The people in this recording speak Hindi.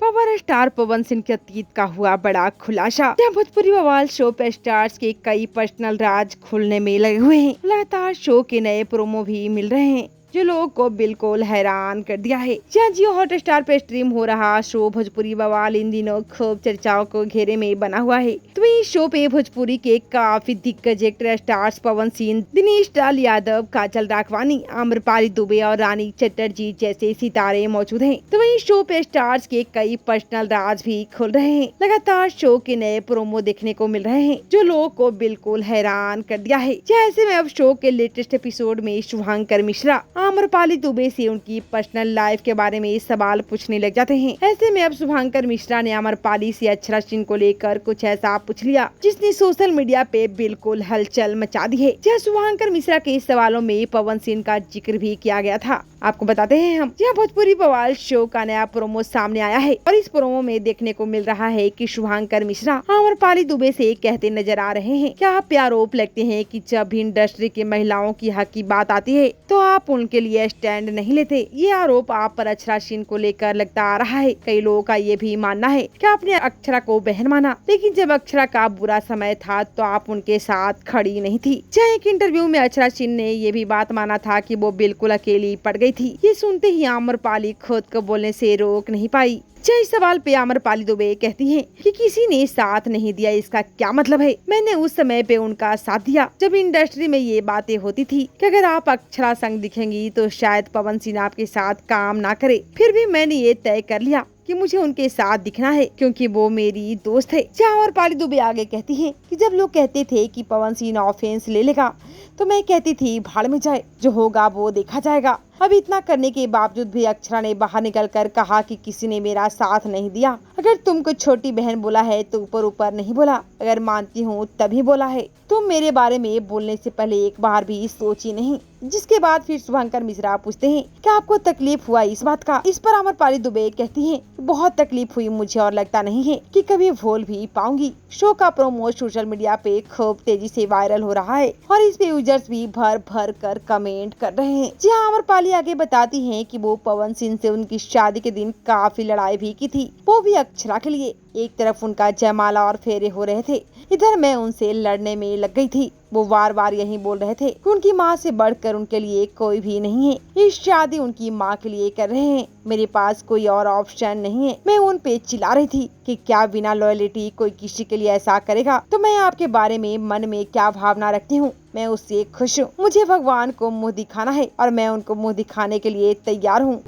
पावर स्टार पवन सिंह के अतीत का हुआ बड़ा खुलासा। जहां भोजपुरी बवाल शो पे स्टार्स के कई पर्सनल राज खुलने में लगे हुए हैं। लगातार शो के नए प्रोमो भी मिल रहे हैं जो लोगों को बिल्कुल हैरान कर दिया है। जहाँ जियो हॉटस्टार पे स्ट्रीम हो रहा शो भोजपुरी बवाल इन दिनों खूब चर्चाओं को घेरे में बना हुआ है। तो इस शो पे भोजपुरी के काफी दिग्गज एक्टर स्टार्स पवन सिंह, दिनेश लाल यादव, काजल राघवानी, आम्रपाली दुबे और रानी चटर्जी जैसे सितारे मौजूद हैं। तो वहीं शो पे स्टार्स के कई पर्सनल राज भी खुल रहे हैं। लगातार शो के नए प्रोमो देखने को मिल रहे हैं जो लोगों को बिल्कुल हैरान कर दिया है। ऐसे में अब शो के लेटेस्ट एपिसोड में शुभांकर मिश्रा आम्रपाली दुबे से उनकी पर्सनल लाइफ के बारे में सवाल पूछने लग जाते हैं। ऐसे में अब शुभांकर मिश्रा ने आम्रपाली से अक्षरा सिंह को लेकर कुछ ऐसा पूछ लिया जिसने सोशल मीडिया पे बिल्कुल हलचल मचा दी है। जहाँ शुभांकर मिश्रा के सवालों में पवन सिंह का जिक्र भी किया गया था। आपको बताते हैं हम, जहाँ भोजपुरी बवाल शो का नया प्रोमो सामने आया है और इस प्रोमो में देखने को मिल रहा है कि शुभांकर मिश्रा आम्रपाली दुबे से कहते नजर आ रहे हैं, क्या आप आरोप लगते हैं कि जब भी इंडस्ट्री की महिलाओं की हक की बात आती है तो आप उनके लिए स्टैंड नहीं लेते। ये आरोप आप पर अक्षरा सिंह को लेकर लगता आ रहा है। कई लोगों का ये भी मानना है कि आपने अक्षरा को बहन माना, लेकिन जब अक्षरा का बुरा समय था तो आप उनके साथ खड़ी नहीं थी। चाहे एक इंटरव्यू में अक्षरा सिंह ने ये भी बात माना था कि वो बिल्कुल अकेली पड़ गई थी। ये सुनते ही आम्रपाली खुद को बोलने से रोक नहीं पाई। इस सवाल पे आम्रपाली दुबे कहती हैं कि किसी ने साथ नहीं दिया, इसका क्या मतलब है? मैंने उस समय पे उनका साथ दिया जब इंडस्ट्री में ये बातें होती थी कि अगर आप अक्षरा संग दिखेंगी तो शायद पवन सिंह आपके साथ काम ना करे। फिर भी मैंने ये तय कर लिया कि मुझे उनके साथ दिखना है क्योंकि वो मेरी दोस्त है। आम्रपाली दुबे आगे कहती हैं कि जब लोग कहते थे कि पवन सिंह ऑफेंस ले लेगा तो मैं कहती थी भाड़ में जाए, जो होगा वो देखा जाएगा। अब इतना करने के बावजूद भी अक्षरा ने बाहर निकलकर कहा कि किसी ने मेरा साथ नहीं दिया। अगर तुमको छोटी बहन बोला है तो ऊपर ऊपर नहीं बोला, अगर मानती हूँ तभी बोला है। तुम मेरे बारे में बोलने से पहले एक बार भी सोची नहीं। जिसके बाद फिर शुभंकर मिश्रा पूछते हैं क्या आपको तकलीफ हुआ इस बात का? इस पर आम्रपाली दुबे कहती हैं बहुत तकलीफ हुई मुझे और लगता नहीं है कि कभी भूल भी पाऊंगी। शो का प्रोमो सोशल मीडिया पे खूब तेजी से वायरल हो रहा है और इस पे यूजर्स भी भर भर कर कमेंट कर रहे हैं। जी हाँ, आम्रपाली आगे बताती हैं कि वो पवन सिंह से उनकी शादी के दिन काफी लड़ाई भी की थी, वो भी अक्षरा के लिए। एक तरफ उनका जयमाला और फेरे हो रहे थे, इधर मैं उनसे लड़ने में लग गई थी। वो बार बार यही बोल रहे थे कि उनकी माँ से बढ़कर उनके लिए कोई भी नहीं है, ये शादी उनकी माँ के लिए कर रहे हैं, मेरे पास कोई और ऑप्शन नहीं है। मैं उन पे चिल्ला रही थी कि क्या बिना लॉयल्टी कोई किसी के लिए ऐसा करेगा? तो मैं आपके बारे में मन में क्या भावना रखती हूँ, मैं उससे खुश हूँ। मुझे भगवान को मुँह दिखाना है और मैं उनको मुँह दिखाने के लिए तैयार हूँ।